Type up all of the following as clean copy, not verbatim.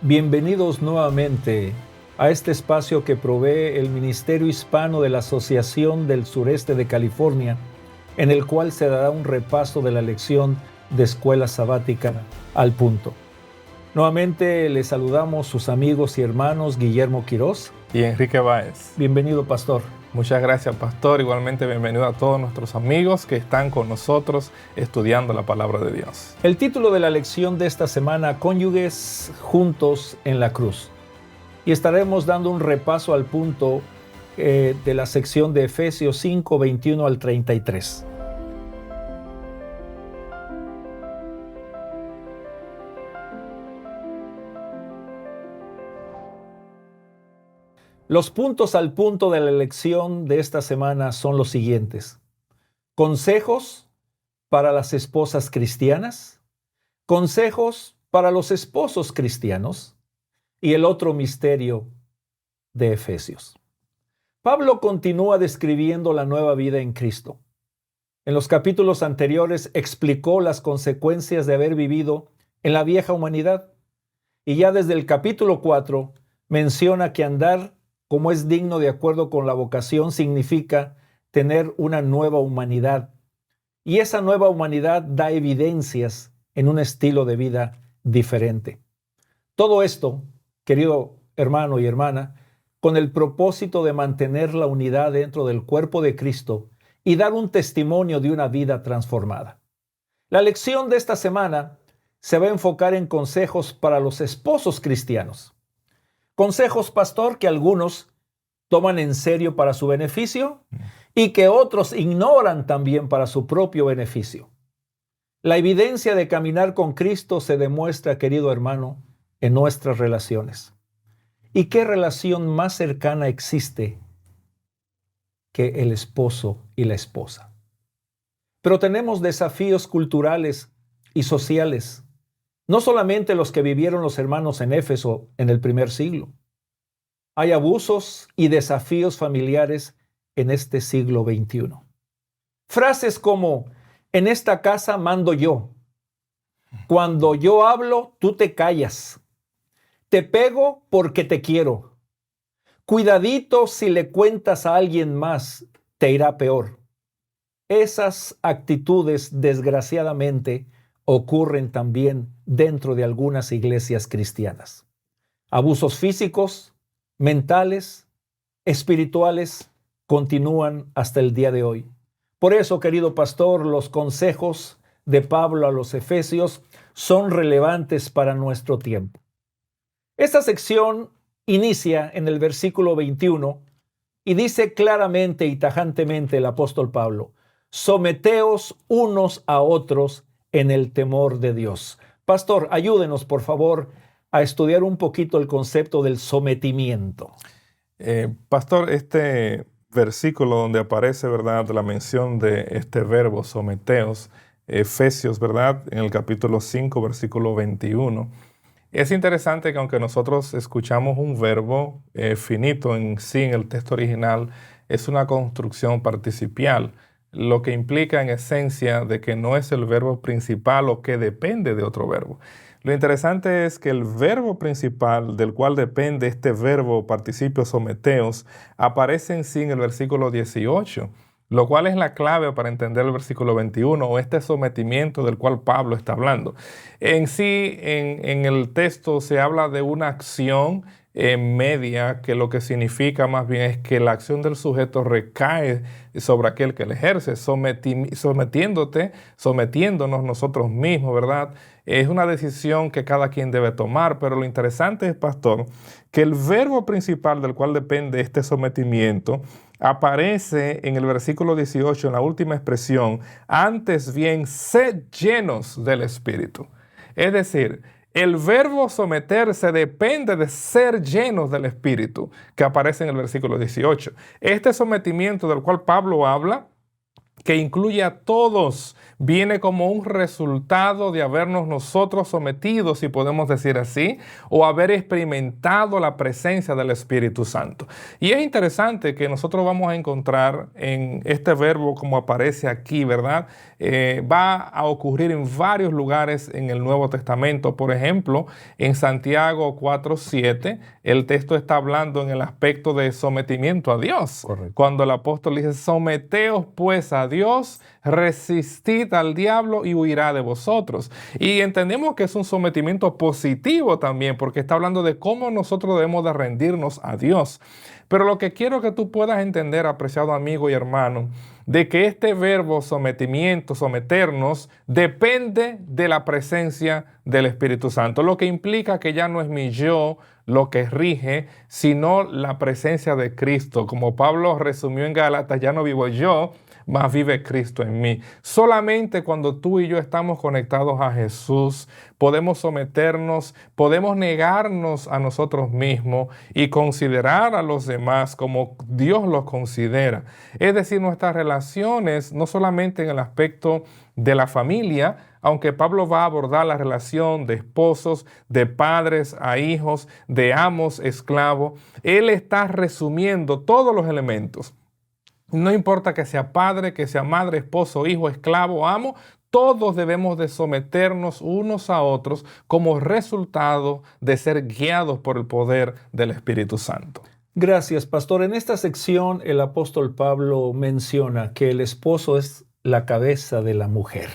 Bienvenidos nuevamente a este espacio que provee el Ministerio Hispano de la Asociación del Sureste de California, en el cual se dará un repaso de la lección de Escuela Sabática al punto. Nuevamente les saludamos sus amigos y hermanos Guillermo Quirós y Enrique Báez. Bienvenido, pastor. Muchas gracias, pastor. Igualmente bienvenido a todos nuestros amigos que están con nosotros estudiando la palabra de Dios. El título de la lección de esta semana: Cónyuges juntos en la cruz. Y estaremos dando un repaso al punto de la sección de Efesios 5, 21 al 33. Los puntos al punto de la lección de esta semana son los siguientes: consejos para las esposas cristianas, consejos para los esposos cristianos y el otro misterio de Efesios. Pablo continúa describiendo la nueva vida en Cristo. En los capítulos anteriores explicó las consecuencias de haber vivido en la vieja humanidad, y ya desde el capítulo 4 menciona que andar como es digno de acuerdo con la vocación significa tener una nueva humanidad. Y esa nueva humanidad da evidencias en un estilo de vida diferente. Todo esto, querido hermano y hermana, con el propósito de mantener la unidad dentro del cuerpo de Cristo y dar un testimonio de una vida transformada. La lección de esta semana se va a enfocar en consejos para los esposos cristianos. Consejos, pastor, que algunos toman en serio para su beneficio y que otros ignoran también para su propio beneficio. La evidencia de caminar con Cristo se demuestra, querido hermano, en nuestras relaciones. ¿Y qué relación más cercana existe que el esposo y la esposa? Pero tenemos desafíos culturales y sociales, no solamente los que vivieron los hermanos en Éfeso en el primer siglo. Hay abusos y desafíos familiares en este siglo XXI. Frases como: en esta casa mando yo. Cuando yo hablo, tú te callas. Te pego porque te quiero. Cuidadito, si le cuentas a alguien más, te irá peor. Esas actitudes, desgraciadamente, ocurren también dentro de algunas iglesias cristianas. Abusos físicos, mentales, espirituales, continúan hasta el día de hoy. Por eso, querido pastor, los consejos de Pablo a los Efesios son relevantes para nuestro tiempo. Esta sección inicia en el versículo 21 y dice claramente y tajantemente el apóstol Pablo: someteos unos a otros en el temor de Dios. Pastor, ayúdenos, por favor, a estudiar un poquito el concepto del sometimiento. Pastor, este versículo donde aparece, ¿verdad?, la mención de este verbo someteos, Efesios, ¿verdad?, en el capítulo 5, versículo 21. Es interesante que aunque nosotros escuchamos un verbo finito en sí en el texto original, es una construcción participial, lo que implica en esencia de que no es el verbo principal o que depende de otro verbo. Lo interesante es que el verbo principal del cual depende este verbo participio someteos aparece en sí en el versículo 18, lo cual es la clave para entender el versículo 21 o este sometimiento del cual Pablo está hablando. En sí, en el texto se habla de una acción media, que lo que significa más bien es que la acción del sujeto recae sobre aquel que la ejerce, sometiéndonos nosotros mismos, ¿verdad? Es una decisión que cada quien debe tomar, pero lo interesante es, pastor, que el verbo principal del cual depende este sometimiento aparece en el versículo 18, en la última expresión: antes bien, sed llenos del Espíritu. Es decir, el verbo someterse depende de ser llenos del Espíritu, que aparece en el versículo 18. Este sometimiento del cual Pablo habla que incluye a todos, viene como un resultado de habernos nosotros sometido, si podemos decir así, o haber experimentado la presencia del Espíritu Santo. Y es interesante que nosotros vamos a encontrar en este verbo como aparece aquí, ¿verdad? Va a ocurrir en varios lugares en el Nuevo Testamento. Por ejemplo, en Santiago 4:7, el texto está hablando en el aspecto de sometimiento a Dios. Correcto. Cuando el apóstol dice, someteos pues a Dios, resistid al diablo y huirá de vosotros. Y entendemos que es un sometimiento positivo también, porque está hablando de cómo nosotros debemos de rendirnos a Dios. Pero lo que quiero que tú puedas entender, apreciado amigo y hermano, de que este verbo sometimiento, someternos, depende de la presencia del Espíritu Santo, lo que implica que ya no es mi yo lo que rige, sino la presencia de Cristo. Como Pablo resumió en Gálatas, ya no vivo yo, mas vive Cristo en mí. Solamente cuando tú y yo estamos conectados a Jesús, podemos someternos, podemos negarnos a nosotros mismos y considerar a los demás como Dios los considera. Es decir, nuestras relaciones, no solamente en el aspecto de la familia, aunque Pablo va a abordar la relación de esposos, de padres a hijos, de amos, esclavos, él está resumiendo todos los elementos. No importa que sea padre, que sea madre, esposo, hijo, esclavo, amo, todos debemos de someternos unos a otros como resultado de ser guiados por el poder del Espíritu Santo. Gracias, pastor. En esta sección el apóstol Pablo menciona que el esposo es la cabeza de la mujer.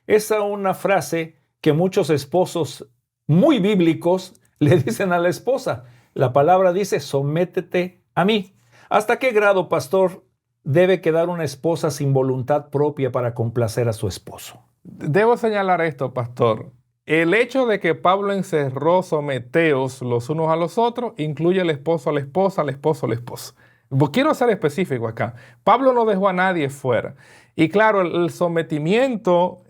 Esa es una frase que muchos esposos muy bíblicos le dicen a la esposa. La palabra dice, sométete a mí. ¿Hasta qué grado, pastor, debe quedar una esposa sin voluntad propia para complacer a su esposo? Debo señalar esto, pastor. El hecho de que Pablo encerró someteos los unos a los otros incluye al esposo a la esposa, al esposo a la esposa. Quiero ser específico acá. Pablo no dejó a nadie fuera. Y claro, el sometimiento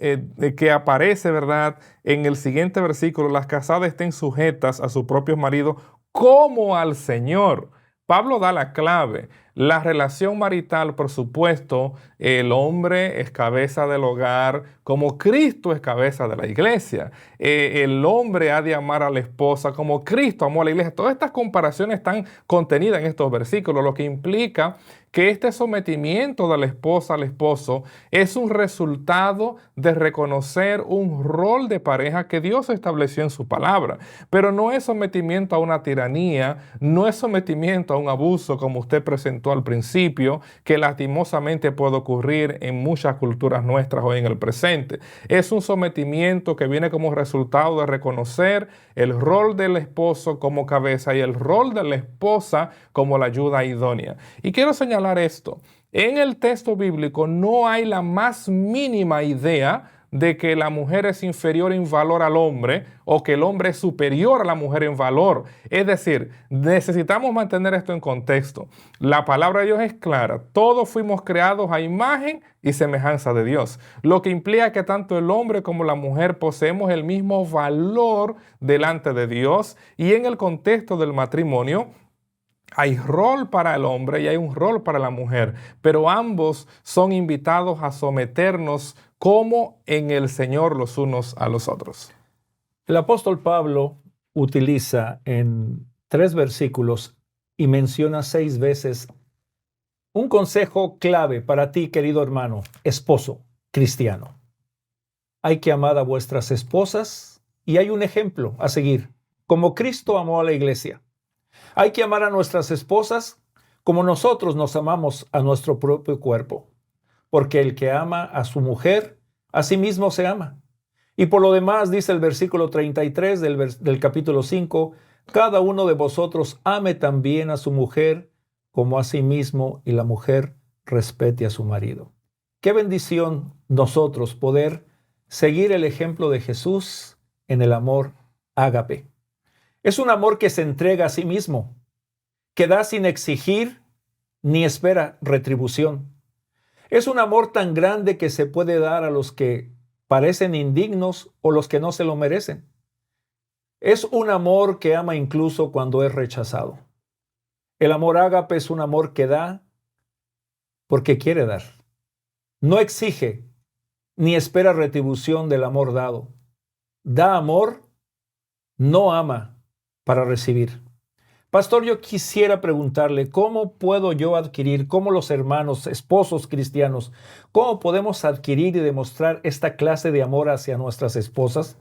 que aparece, ¿verdad? En el siguiente versículo, las casadas estén sujetas a sus propios maridos como al Señor. Pablo da la clave. La relación marital, por supuesto, el hombre es cabeza del hogar, como Cristo es cabeza de la iglesia. El hombre ha de amar a la esposa como Cristo amó a la iglesia. Todas estas comparaciones están contenidas en estos versículos, lo que implica que este sometimiento de la esposa al esposo es un resultado de reconocer un rol de pareja que Dios estableció en su palabra. Pero no es sometimiento a una tiranía, no es sometimiento a un abuso como usted presentó al principio, que lastimosamente puede ocurrir en muchas culturas nuestras hoy en el presente. Es un sometimiento que viene como resultado de reconocer el rol del esposo como cabeza y el rol de la esposa como la ayuda idónea. Y quiero señalar esto. En el texto bíblico no hay la más mínima idea de que la mujer es inferior en valor al hombre o que el hombre es superior a la mujer en valor. Es decir, necesitamos mantener esto en contexto. La palabra de Dios es clara. Todos fuimos creados a imagen y semejanza de Dios, lo que implica que tanto el hombre como la mujer poseemos el mismo valor delante de Dios, y en el contexto del matrimonio hay rol para el hombre y hay un rol para la mujer, pero ambos son invitados a someternos como en el Señor los unos a los otros. El apóstol Pablo utiliza en 3 versículos y menciona 6 veces un consejo clave para ti, querido hermano, esposo cristiano. Hay que amar a vuestras esposas y hay un ejemplo a seguir, como Cristo amó a la iglesia. Hay que amar a nuestras esposas como nosotros nos amamos a nuestro propio cuerpo, porque el que ama a su mujer, a sí mismo se ama. Y por lo demás, dice el versículo 33 del capítulo 5, cada uno de vosotros ame también a su mujer como a sí mismo, y la mujer respete a su marido. Qué bendición nosotros poder seguir el ejemplo de Jesús en el amor ágape. Es un amor que se entrega a sí mismo, que da sin exigir ni espera retribución. Es un amor tan grande que se puede dar a los que parecen indignos o los que no se lo merecen. Es un amor que ama incluso cuando es rechazado. El amor ágape es un amor que da porque quiere dar. No exige ni espera retribución del amor dado. Da amor, no ama para recibir. Pastor, yo quisiera preguntarle, ¿cómo puedo yo adquirir, cómo los hermanos, esposos cristianos, cómo podemos adquirir y demostrar esta clase de amor hacia nuestras esposas?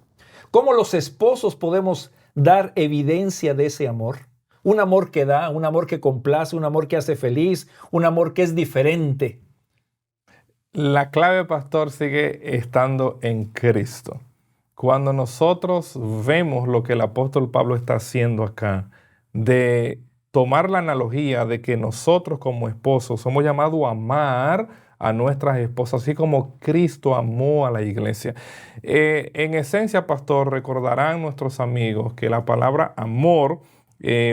¿Cómo los esposos podemos dar evidencia de ese amor? Un amor que da, un amor que complace, un amor que hace feliz, un amor que es diferente. La clave, pastor, sigue estando en Cristo. Cuando nosotros vemos lo que el apóstol Pablo está haciendo acá, de tomar la analogía de que nosotros como esposos somos llamados a amar a nuestras esposas, así como Cristo amó a la iglesia. En esencia, pastor, recordarán nuestros amigos que la palabra amor,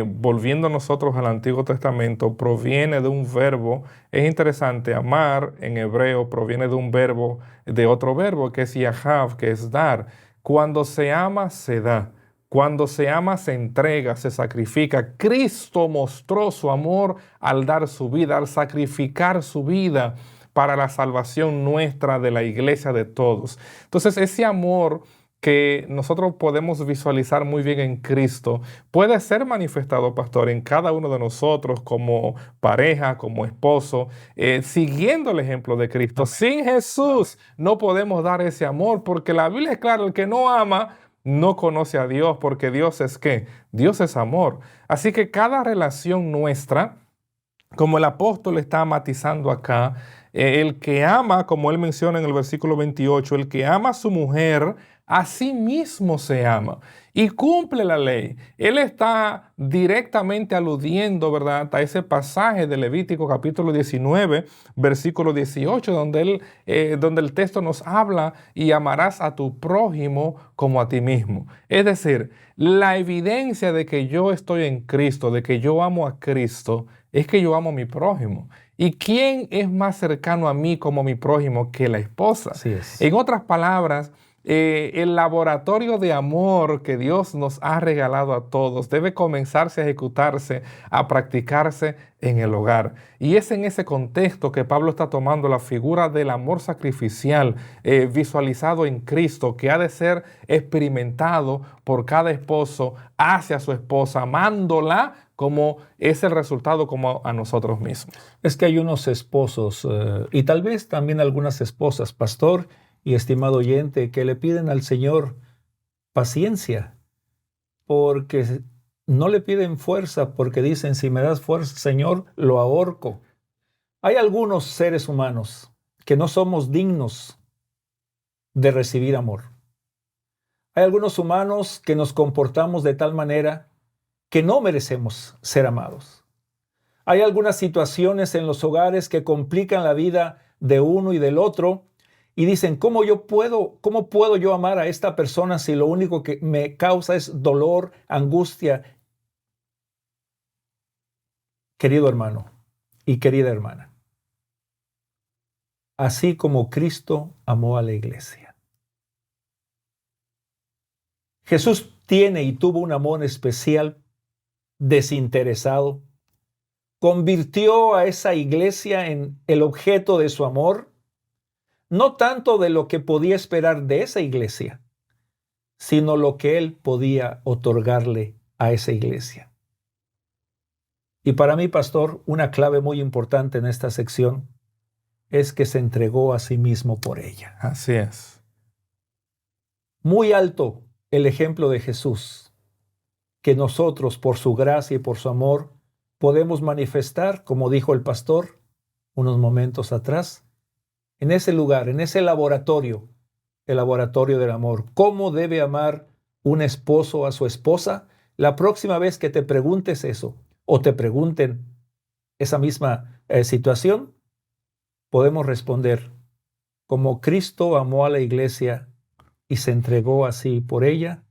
volviendo nosotros al Antiguo Testamento, proviene de un verbo. Es interesante, amar en hebreo proviene de un verbo, de otro verbo que es yahav, que es dar. Cuando se ama, se da. Cuando se ama, se entrega, se sacrifica. Cristo mostró su amor al dar su vida, al sacrificar su vida para la salvación nuestra, de la iglesia, de todos. Entonces, ese amor que nosotros podemos visualizar muy bien en Cristo puede ser manifestado, pastor, en cada uno de nosotros como pareja, como esposo, siguiendo el ejemplo de Cristo. Amén. Sin Jesús no podemos dar ese amor, porque la Biblia es clara: el que no ama no conoce a Dios, porque Dios es ¿qué? Dios es amor. Así que cada relación nuestra, como el apóstol está matizando acá, el que ama, como él menciona en el versículo 28, el que ama a su mujer, a sí mismo se ama y cumple la ley. Él está directamente aludiendo, ¿verdad?, a ese pasaje de Levítico capítulo 19, versículo 18, donde el texto nos habla: y amarás a tu prójimo como a ti mismo. Es decir, la evidencia de que yo estoy en Cristo, de que yo amo a Cristo, es que yo amo a mi prójimo. ¿Y quién es más cercano a mí como mi prójimo que la esposa? Así es. En otras palabras, el laboratorio de amor que Dios nos ha regalado a todos debe comenzarse a ejecutarse, a practicarse en el hogar. Y es en ese contexto que Pablo está tomando la figura del amor sacrificial visualizado en Cristo, que ha de ser experimentado por cada esposo hacia su esposa, amándola como es el resultado, como a nosotros mismos. Es que hay unos esposos y tal vez también algunas esposas, pastor y estimado oyente, que le piden al Señor paciencia, porque no le piden fuerza, porque dicen: si me das fuerza, Señor, lo ahorco. Hay algunos seres humanos que no somos dignos de recibir amor. Hay algunos humanos que nos comportamos de tal manera que no merecemos ser amados. Hay algunas situaciones en los hogares que complican la vida de uno y del otro, y dicen: ¿cómo puedo yo amar a esta persona si lo único que me causa es dolor, angustia? Querido hermano y querida hermana, así como Cristo amó a la iglesia, Jesús tiene y tuvo un amor especial, desinteresado. Convirtió a esa iglesia en el objeto de su amor, no tanto de lo que podía esperar de esa iglesia, sino lo que él podía otorgarle a esa iglesia. Y para mí, pastor, una clave muy importante en esta sección es que se entregó a sí mismo por ella. Así es. Muy alto el ejemplo de Jesús, que nosotros, por su gracia y por su amor, podemos manifestar, como dijo el pastor unos momentos atrás, en ese lugar, en ese laboratorio, el laboratorio del amor. ¿Cómo debe amar un esposo a su esposa? La próxima vez que te preguntes eso, o te pregunten esa misma situación, podemos responder: como Cristo amó a la iglesia y se entregó así por ella,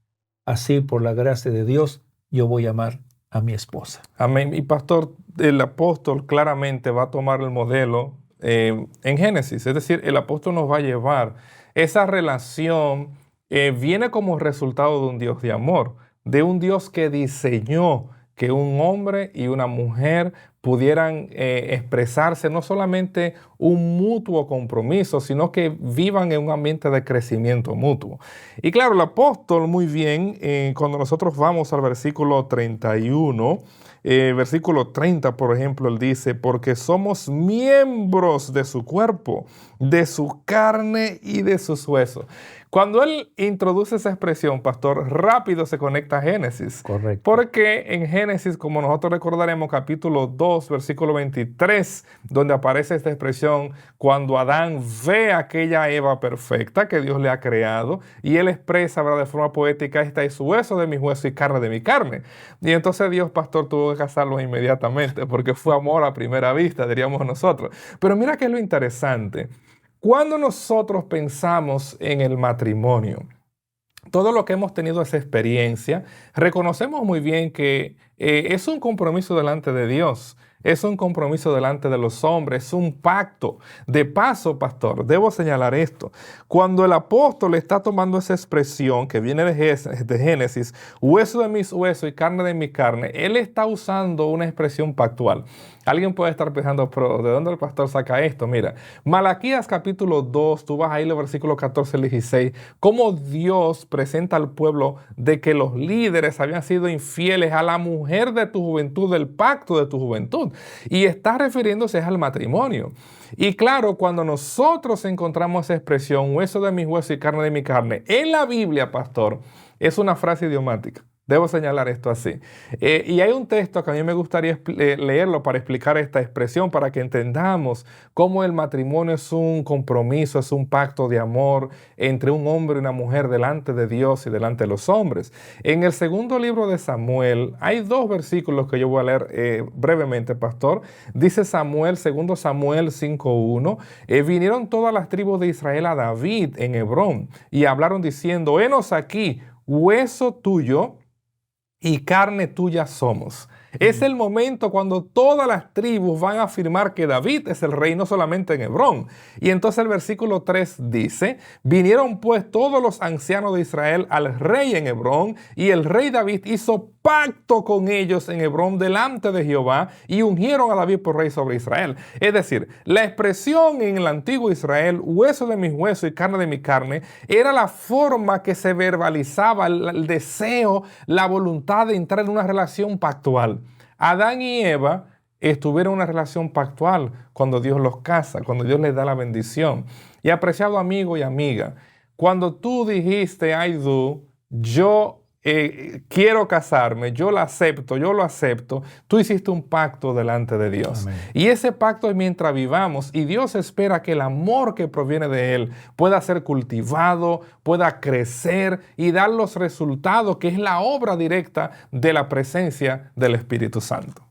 así por la gracia de Dios, yo voy a amar a mi esposa. Amén. Y pastor, el apóstol claramente va a tomar el modelo en Génesis. Es decir, el apóstol nos va a llevar esa relación, viene como resultado de un Dios de amor, de un Dios que diseñó que un hombre y una mujer pudieran expresarse no solamente un mutuo compromiso, sino que vivan en un ambiente de crecimiento mutuo. Y claro, el apóstol muy bien, cuando nosotros vamos al versículo 31, versículo 30, por ejemplo, él dice, porque somos miembros de su cuerpo, de su carne y de sus huesos. Cuando él introduce esa expresión, pastor, rápido se conecta a Génesis. Correcto. Porque en Génesis, como nosotros recordaremos, capítulo 2, versículo 23, donde aparece esta expresión, cuando Adán ve a aquella Eva perfecta que Dios le ha creado, y él expresa, ¿verdad?, de forma poética, esta es hueso de mi hueso y carne de mi carne. Y entonces Dios, pastor, tuvo que casarlo inmediatamente, porque fue amor a primera vista, diríamos nosotros. Pero mira qué es lo interesante. Cuando nosotros pensamos en el matrimonio, todo lo que hemos tenido esa experiencia, reconocemos muy bien que es un compromiso delante de Dios, es un compromiso delante de los hombres, es un pacto. De paso, pastor, debo señalar esto. Cuando el apóstol está tomando esa expresión que viene de Génesis, hueso de mis huesos y carne de mi carne, él está usando una expresión pactual. Alguien puede estar pensando, pero ¿de dónde el pastor saca esto? Mira, Malaquías capítulo 2, tú vas ahí los versículos 14 al 16, cómo Dios presenta al pueblo de que los líderes habían sido infieles a la mujer de tu juventud, del pacto de tu juventud. Y está refiriéndose al matrimonio. Y claro, cuando nosotros encontramos esa expresión, hueso de mis huesos y carne de mi carne, en la Biblia, pastor, es una frase idiomática. Debo señalar esto así. Y hay un texto que a mí me gustaría leerlo para explicar esta expresión, para que entendamos cómo el matrimonio es un compromiso, es un pacto de amor entre un hombre y una mujer delante de Dios y delante de los hombres. En el segundo libro de Samuel hay dos versículos que yo voy a leer brevemente, pastor. Dice Samuel, segundo Samuel 5:1, vinieron todas las tribus de Israel a David en Hebrón y hablaron diciendo, henos aquí, hueso tuyo y carne tuya somos. Es el momento cuando todas las tribus van a afirmar que David es el rey, no solamente en Hebrón. Y entonces el versículo 3 dice, vinieron pues todos los ancianos de Israel al rey en Hebrón, y el rey David hizo pacto con ellos en Hebrón delante de Jehová, y ungieron a David por rey sobre Israel. Es decir, la expresión en el antiguo Israel, hueso de mis huesos y carne de mi carne, era la forma que se verbalizaba el deseo, la voluntad de entrar en una relación pactual. Adán y Eva estuvieron en una relación pactual cuando Dios los casa, cuando Dios les da la bendición. Y apreciado amigo y amiga, cuando tú dijiste, I do, yo quiero casarme, yo lo acepto, tú hiciste un pacto delante de Dios. Amén. Y ese pacto es mientras vivamos, y Dios espera que el amor que proviene de Él pueda ser cultivado, pueda crecer y dar los resultados, que es la obra directa de la presencia del Espíritu Santo.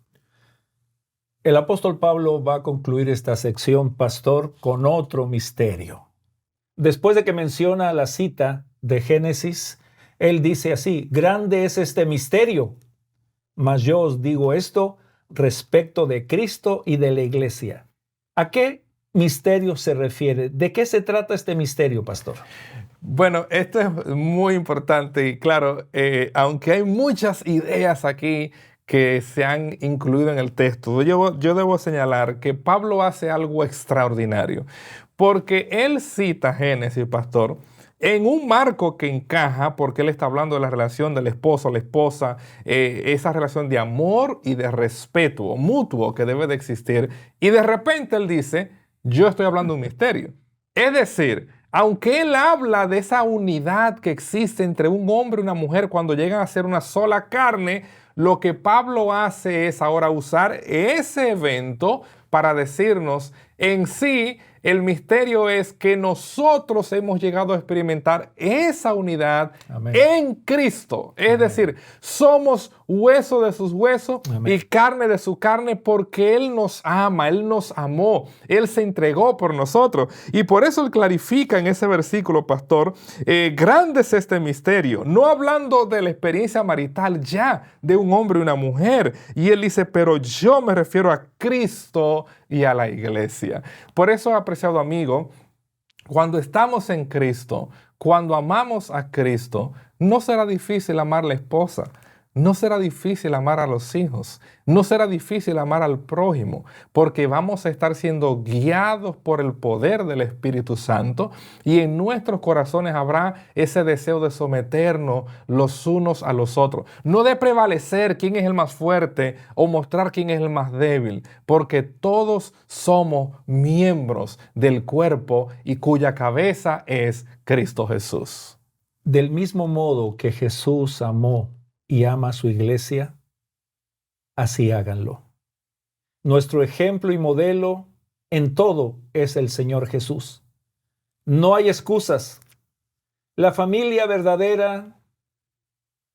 El apóstol Pablo va a concluir esta sección, pastor, con otro misterio. Después de que menciona la cita de Génesis, él dice así, grande es este misterio, mas yo os digo esto respecto de Cristo y de la iglesia. ¿A qué misterio se refiere? ¿De qué se trata este misterio, pastor? Bueno, esto es muy importante y claro, aunque hay muchas ideas aquí que se han incluido en el texto, yo debo señalar que Pablo hace algo extraordinario, porque él cita Génesis, pastor, en un marco que encaja, porque él está hablando de la relación del esposo a la esposa, esa relación de amor y de respeto mutuo que debe de existir, y de repente él dice, yo estoy hablando de un misterio. Es decir, aunque él habla de esa unidad que existe entre un hombre y una mujer cuando llegan a ser una sola carne, lo que Pablo hace es ahora usar ese evento para decirnos en sí, el misterio es que nosotros hemos llegado a experimentar esa unidad Amén. en Cristo. Es Amén. decir, somos hueso de sus huesos Amén. y carne de su carne porque Él nos ama, Él nos amó, Él se entregó por nosotros. Y por eso Él clarifica en ese versículo, pastor, grande es este misterio, no hablando de la experiencia marital ya de un hombre y una mujer. Y Él dice, pero yo me refiero a Cristo y a la iglesia. Por eso, apreciado amigo, cuando estamos en Cristo, cuando amamos a Cristo, no será difícil amar a la esposa. no será difícil amar a los hijos, no será difícil amar al prójimo, porque vamos a estar siendo guiados por el poder del Espíritu Santo y en nuestros corazones habrá ese deseo de someternos los unos a los otros, no de prevalecer quién es el más fuerte o mostrar quién es el más débil, porque todos somos miembros del cuerpo y cuya cabeza es Cristo Jesús. Del mismo modo que Jesús amó y ama a su iglesia, así háganlo. Nuestro ejemplo y modelo en todo es el Señor Jesús. No hay excusas. La familia verdadera,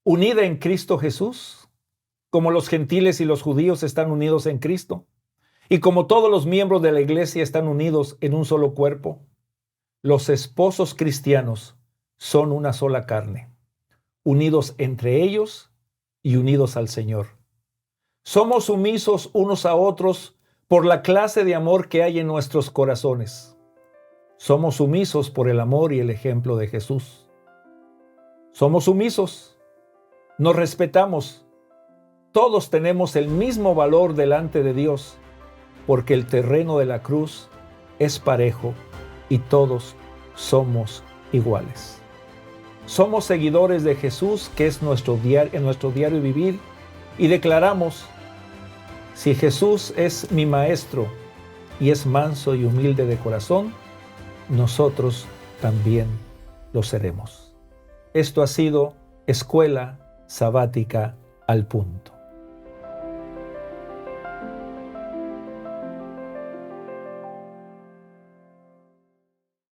unida en Cristo Jesús, como los gentiles y los judíos están unidos en Cristo, y como todos los miembros de la iglesia están unidos en un solo cuerpo, los esposos cristianos son una sola carne, unidos entre ellos y unidos al Señor. Somos sumisos unos a otros por la clase de amor que hay en nuestros corazones. Somos sumisos por el amor y el ejemplo de Jesús. Somos sumisos, nos respetamos. Todos tenemos el mismo valor delante de Dios, porque el terreno de la cruz es parejo y todos somos iguales. Somos seguidores de Jesús, que es nuestro diario vivir, y declaramos: si Jesús es mi maestro y es manso y humilde de corazón, nosotros también lo seremos. Esto ha sido Escuela Sabática al Punto.